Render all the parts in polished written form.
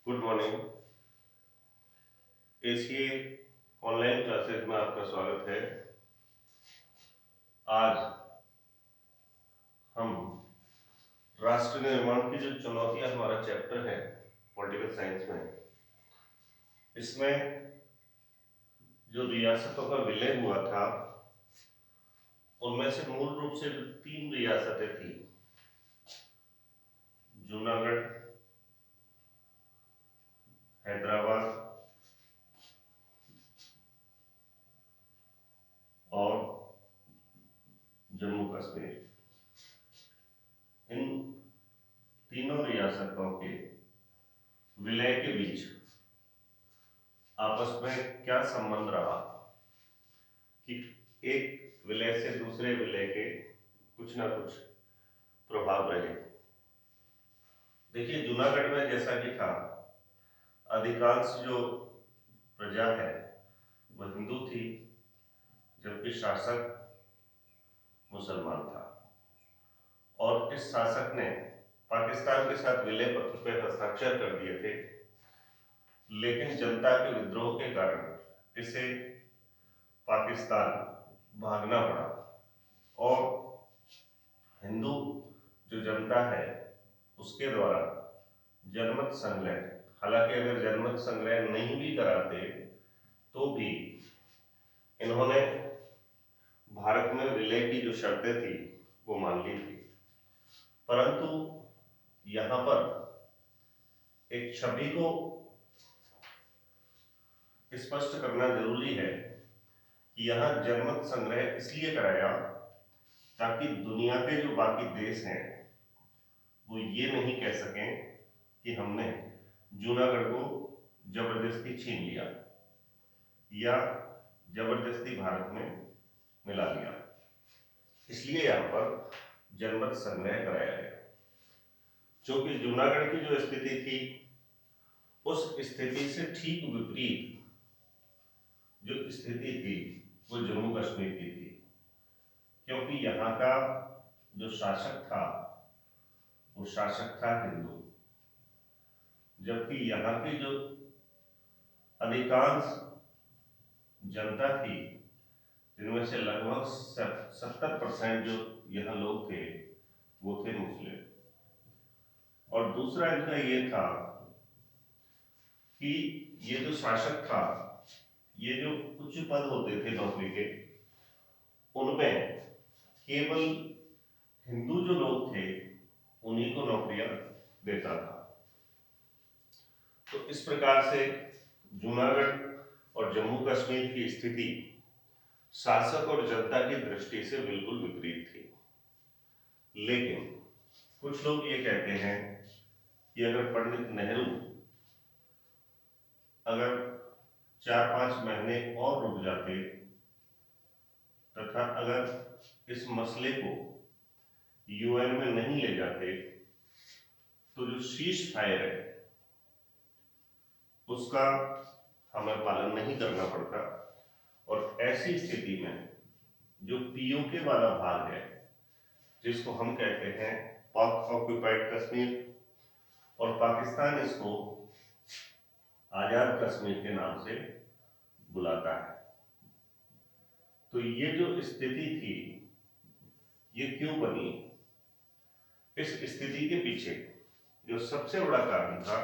Good morning. ACA online classes में आपका स्वागत है। आज हम राष्ट्र निर्माण की जो चुनौतियां हमारा चैप्टर है पॉलिटिकल साइंस में, इसमें जो रियासतों का विलय हुआ था उनमें से मूल रूप से जो तीन रियासतें थी, जूनागढ़, हैदराबाद और जम्मू कश्मीर, इन तीनों रियासतों के विलय के बीच आपस में क्या संबंध रहा कि एक विलय से दूसरे विलय के कुछ ना कुछ प्रभाव रहे। देखिए, जूनागढ़ में जैसा कि था, अधिकांश जो प्रजा है वह हिंदू थी, जबकि शासक मुसलमान था। और इस शासक ने पाकिस्तान के साथ विलय पत्र पर हस्ताक्षर कर दिए थे, लेकिन जनता के विद्रोह के कारण इसे पाकिस्तान भागना पड़ा और हिंदू जो जनता है उसके द्वारा जनमत संग्रह, हालांकि अगर जनमत संग्रह नहीं भी कराते तो भी इन्होंने भारत में विलय की जो शर्तें थी वो मान ली थी। परंतु यहाँ पर एक छवि को स्पष्ट करना जरूरी है कि यहाँ जनमत संग्रह इसलिए कराया ताकि दुनिया के जो बाकी देश हैं वो ये नहीं कह सकें कि हमने जूनागढ़ को जबरदस्ती छीन लिया या जबरदस्ती भारत में मिला लिया। इसलिए यहाँ पर जनमत संग्रह कराया गया। क्योंकि जूनागढ़ की जो स्थिति थी उस स्थिति से ठीक विपरीत जो स्थिति थी वो जम्मू कश्मीर की थी, क्योंकि यहाँ का जो शासक था वो शासक था हिंदू, जबकि यहाँ की जो अधिकांश जनता थी, जिनमें से लगभग 70% जो यहाँ लोग थे वो थे मुस्लिम। और दूसरा इनका ये था कि ये जो शासक था, ये जो उच्च पद होते थे नौकरी के, उनमें केवल हिंदू जो लोग थे उन्हीं को नौकरियां देता था। तो इस प्रकार से जूनागढ़ और जम्मू कश्मीर की स्थिति शासक और जनता की दृष्टि से बिल्कुल विपरीत थी। लेकिन कुछ लोग ये कहते हैं कि अगर पंडित नेहरू अगर 4-5 महीने और रुक जाते तथा अगर इस मसले को यूएन में नहीं ले जाते तो जो शीश फायर है उसका हमें पालन नहीं करना पड़ता। और ऐसी स्थिति में जो पीओके वाला भाग है, जिसको हम कहते हैं पाक ऑक्यूपाइड कश्मीर, और पाकिस्तान इसको आजाद कश्मीर के नाम से बुलाता है, तो ये जो स्थिति थी ये क्यों बनी? इस स्थिति के पीछे जो सबसे बड़ा कारण था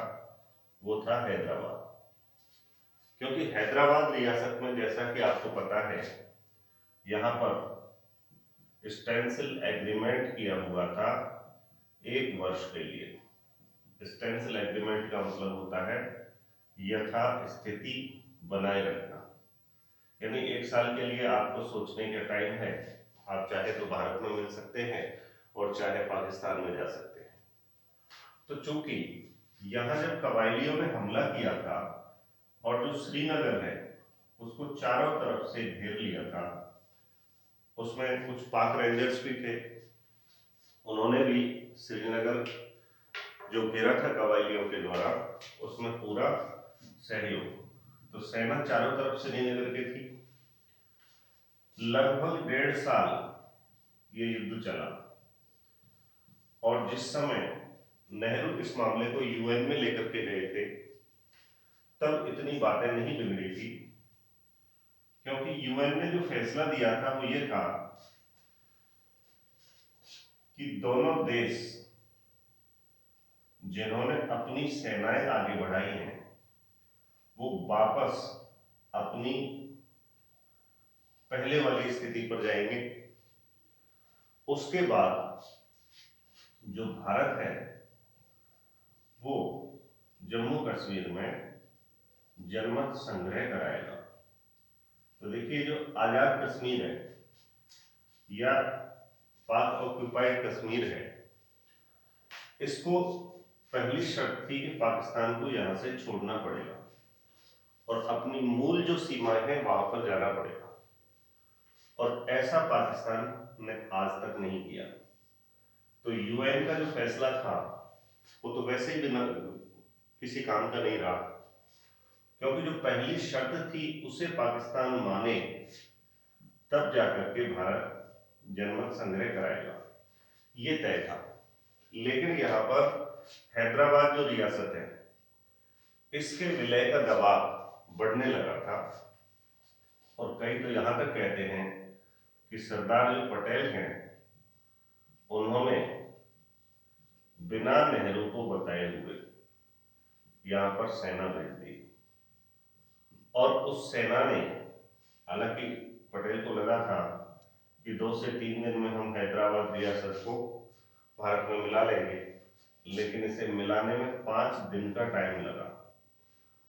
वो था हैदराबाद। क्योंकि हैदराबाद रियासत में, जैसा कि आपको पता है, यहाँ पर स्टेंसिल एग्रीमेंट किया हुआ था 1 वर्ष के लिए। स्टेंसिल एग्रीमेंट का मतलब होता है यथास्थिति बनाए रखना, यानी 1 साल के लिए आपको सोचने का टाइम है। आप चाहे तो भारत में मिल सकते हैं और चाहे पाकिस्तान में जा सकते हैं। तो चूंकि यहाँ जब कबायलियों ने हमला किया था और जो श्रीनगर है उसको चारों तरफ से घेर लिया था, उसमें कुछ पाक रेंजर्स भी थे, उन्होंने भी श्रीनगर जो घेरा था कबायलियों के द्वारा उसमें पूरा सहयोग, तो सेना चारों तरफ श्रीनगर की थी। लगभग 1.5 साल ये युद्ध चला और जिस समय नेहरू इस मामले को यूएन में लेकर के गए थे तब इतनी बातें नहीं बिगड़ी थी, क्योंकि यूएन ने जो फैसला दिया था वो ये था कि दोनों देश जिन्होंने अपनी सेनाएं आगे बढ़ाई हैं वो वापस अपनी पहले वाली स्थिति पर जाएंगे। उसके बाद जो भारत है वो जम्मू कश्मीर में जनमत संग्रह कराएगा। तो देखिए, जो आजाद कश्मीर है या पाक ऑक्युपाइड कश्मीर है, इसको पहली शर्त थी कि पाकिस्तान को यहां से छोड़ना पड़ेगा और अपनी मूल जो सीमाएं हैं वहां पर जाना पड़ेगा, और ऐसा पाकिस्तान ने आज तक नहीं किया। तो यूएन का जो फैसला था वो तो वैसे ही बिना किसी काम का नहीं रहा, क्योंकि जो पहली शर्त थी उसे पाकिस्तान माने तब जाकर के भारत जनमत संग्रह कराएगा, ये तय था। लेकिन यहाँ पर हैदराबाद जो रियासत है इसके विलय का दबाव बढ़ने लगा था, और कई तो यहाँ तक कहते हैं कि सरदार जो पटेल हैं उन्होंने बिना नेहरू को बताए हुए यहाँ पर सेना भेज दी, और उस सेना ने, हालांकि पटेल को लगा था कि 2 से 3 दिन में हम हैदराबाद रियासत को भारत में मिला लेंगे, लेकिन इसे मिलाने में 5 दिन का टाइम लगा।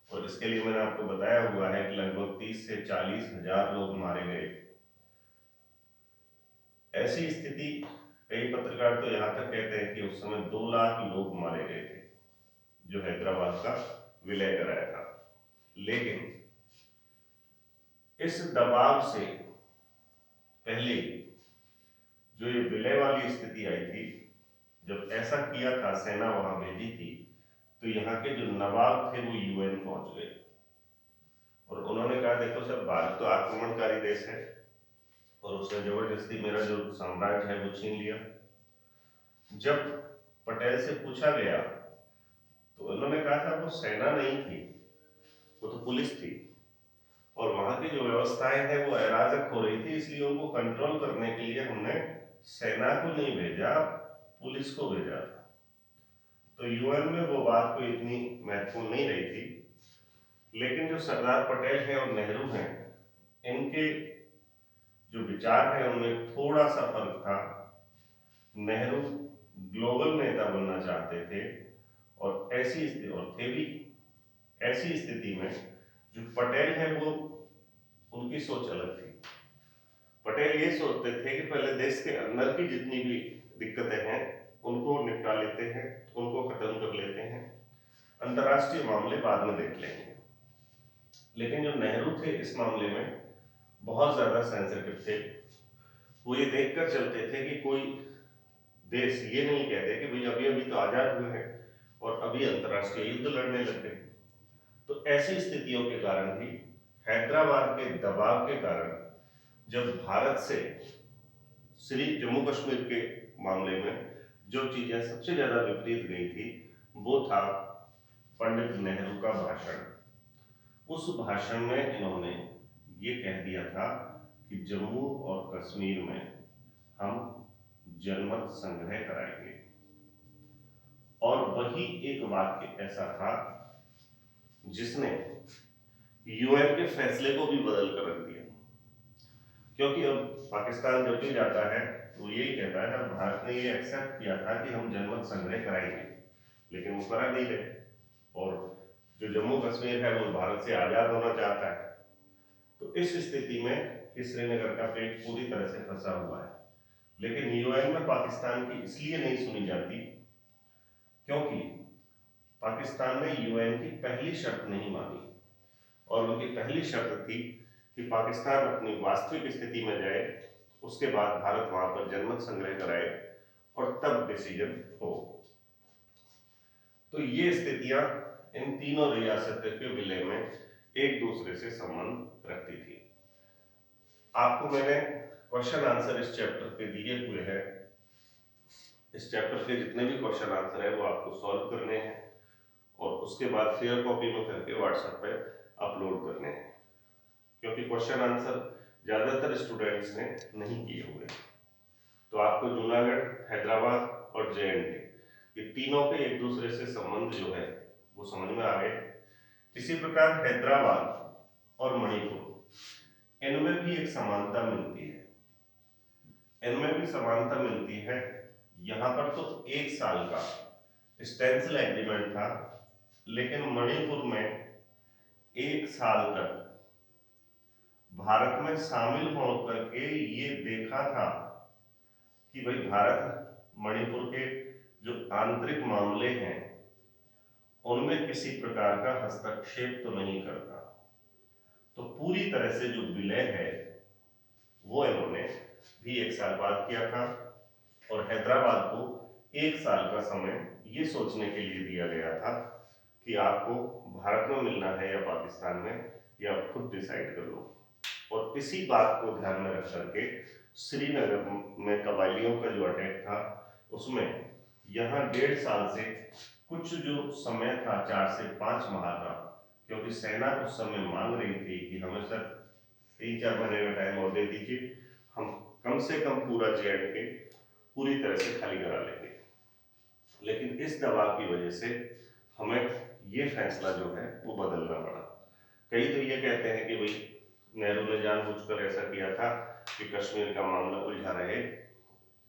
और इसके लिए मैंने आपको बताया हुआ है कि लगभग 30 से 40 हजार लोग मारे गए। ऐसी स्थिति, कई पत्रकार तो यहाँ तक कहते हैं कि उस समय 2 लाख लोग मारे गए थे जो हैदराबाद का विलय कराया था। लेकिन इस दबाव से पहले जो ये विलय वाली स्थिति आई थी, जब ऐसा किया था, सेना वहां भेजी थी, तो यहाँ के जो नवाब थे वो यूएन पहुंच गए और उन्होंने कहा, देखो सर, भारत तो आक्रमणकारी देश है और उसने जबरदस्ती मेरा जो साम्राज्य है वो छीन लिया। जब पटेल से पूछा गया तो उन्होंने कहा था वो सेना नहीं थी, वो तो पुलिस थी, और वहां की जो व्यवस्थाएं हैं वो अराजक हो रही थी, इसलिए उनको कंट्रोल करने के लिए हमने सेना को नहीं भेजा, पुलिस को भेजा था। तो यूएन में वो बात कोई इतनी महत्वपूर्ण नहीं रही थी। लेकिन जो सरदार पटेल हैं और नेहरू हैं, इनके जो विचार हैं उनमें थोड़ा सा फर्क था। नेहरू ग्लोबल नेता बनना चाहते थे, और ऐसी स्थिति, और थे भी, ऐसी स्थिति में जो पटेल है वो, उनकी सोच अलग थी। पटेल ये सोचते थे कि पहले देश के अंदर की जितनी भी दिक्कतें हैं उनको निपटा लेते हैं, उनको खत्म कर लेते हैं, अंतर्राष्ट्रीय मामले बाद में देख लेंगे। लेकिन जो नेहरू थे इस मामले में बहुत ज्यादा सेंसिटिव थे। वो ये देखकर चलते थे कि कोई देश ये नहीं कहते कि भाई अभी अभी तो आजाद हुए हैं और अभी अंतर्राष्ट्रीय युद्ध लड़ने लग गए। तो ऐसी स्थितियों के कारण भी, हैदराबाद के दबाव के कारण, जब भारत से श्री जम्मू कश्मीर के मामले में जो चीजें सबसे ज्यादा विपरीत गई थी वो था पंडित नेहरू का भाषण। उस भाषण में इन्होंने ये कह दिया था कि जम्मू और कश्मीर में हम जनमत संग्रह कराएंगे, और वही एक वाक्य ऐसा था जिसने यूएन के फैसले को भी बदल कर रख दिया। क्योंकि अब पाकिस्तान जब भी जाता है तो यही कहता है, भारत ने ये एक्सेप्ट किया था कि हम जनमत संग्रह कराएंगे, लेकिन वो करा नहीं रहे, और जो जम्मू कश्मीर है वो भारत से आजाद होना चाहता है। तो इस स्थिति में श्रीनगर का पेट पूरी तरह से फंसा हुआ है। लेकिन यूएन में पाकिस्तान की इसलिए नहीं सुनी जाती क्योंकि पाकिस्तान ने यूएन की पहली शर्त नहीं मानी, और उनकी पहली शर्त थी कि पाकिस्तान अपनी वास्तविक स्थिति में जाए, उसके बाद भारत वहां पर जनमत संग्रह कराए और तब डिसीजन हो। तो ये स्थितियां इन तीनों रियासतों के विलय में एक दूसरे से संबंध रखती थी। आपको मैंने क्वेश्चन आंसर इस चैप्टर पे दिए हुए हैं। इस चैप्टर के जितने भी क्वेश्चन आंसर है वो आपको सॉल्व करने हैं, और उसके बाद फेयर कॉपी में करके व्हाट्सएप पे अपलोड करने हैं, क्योंकि क्वेश्चन आंसर ज़्यादातर स्टूडेंट्स ने नहीं किए हुए। तो आपको जूनागढ़, हैदराबाद और JNK ये तीनों के एक दूसरे से संबंध जो है वो समझ में आ गए। इसी प्रकार हैदराबाद और मणिपुर, इनमें भी एक समानता मिलती है। इनमें भी समानता मिलती है। यहाँ पर तो 1 साल का स्टेंसिल एग्रीमेंट था, लेकिन मणिपुर में 1 साल तक भारत में शामिल होकर के ये देखा था कि भाई भारत मणिपुर के जो आंतरिक मामले हैं उनमें किसी प्रकार का हस्तक्षेप तो नहीं करता। तो पूरी तरह से जो विलय है वो इन्होंने भी 1 साल बाद किया था, और हैदराबाद को 1 साल का समय ये सोचने के लिए दिया गया था कि आपको भारत में मिलना है या पाकिस्तान में, या आप खुद डिसाइड कर लो। और इसी बात को ध्यान में रख करके श्रीनगर में कबायलियों का जो अटैक था उसमें यहाँ 1.5 साल से कुछ जो समय था 4 से 5 माह का, क्योंकि सेना उस समय मांग रही थी कि हमें सर 3-4 महीने का टाइम और दे दीजिए, हम कम से कम पूरा JNK पूरी तरह से खाली करा लेंगे। लेकिन इस दबाव की वजह से हमें ये फैसला जो है वो बदलना पड़ा। कई तो ये कहते हैं कि भाई नेहरू ने जानबूझकर ऐसा किया था कि कश्मीर का मामला उलझा रहे,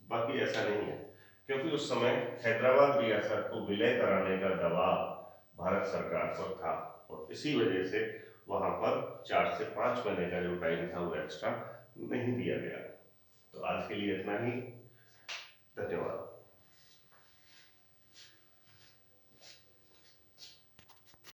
बाकी ऐसा नहीं है, क्योंकि उस समय हैदराबाद रियासत को विलय कराने का दबाव भारत सरकार पर था, और इसी वजह से वहां पर 4 से 5 महीने का जो टाइम था वो एक्स्ट्रा नहीं दिया गया। तो आज के लिए इतना ही, धन्यवाद।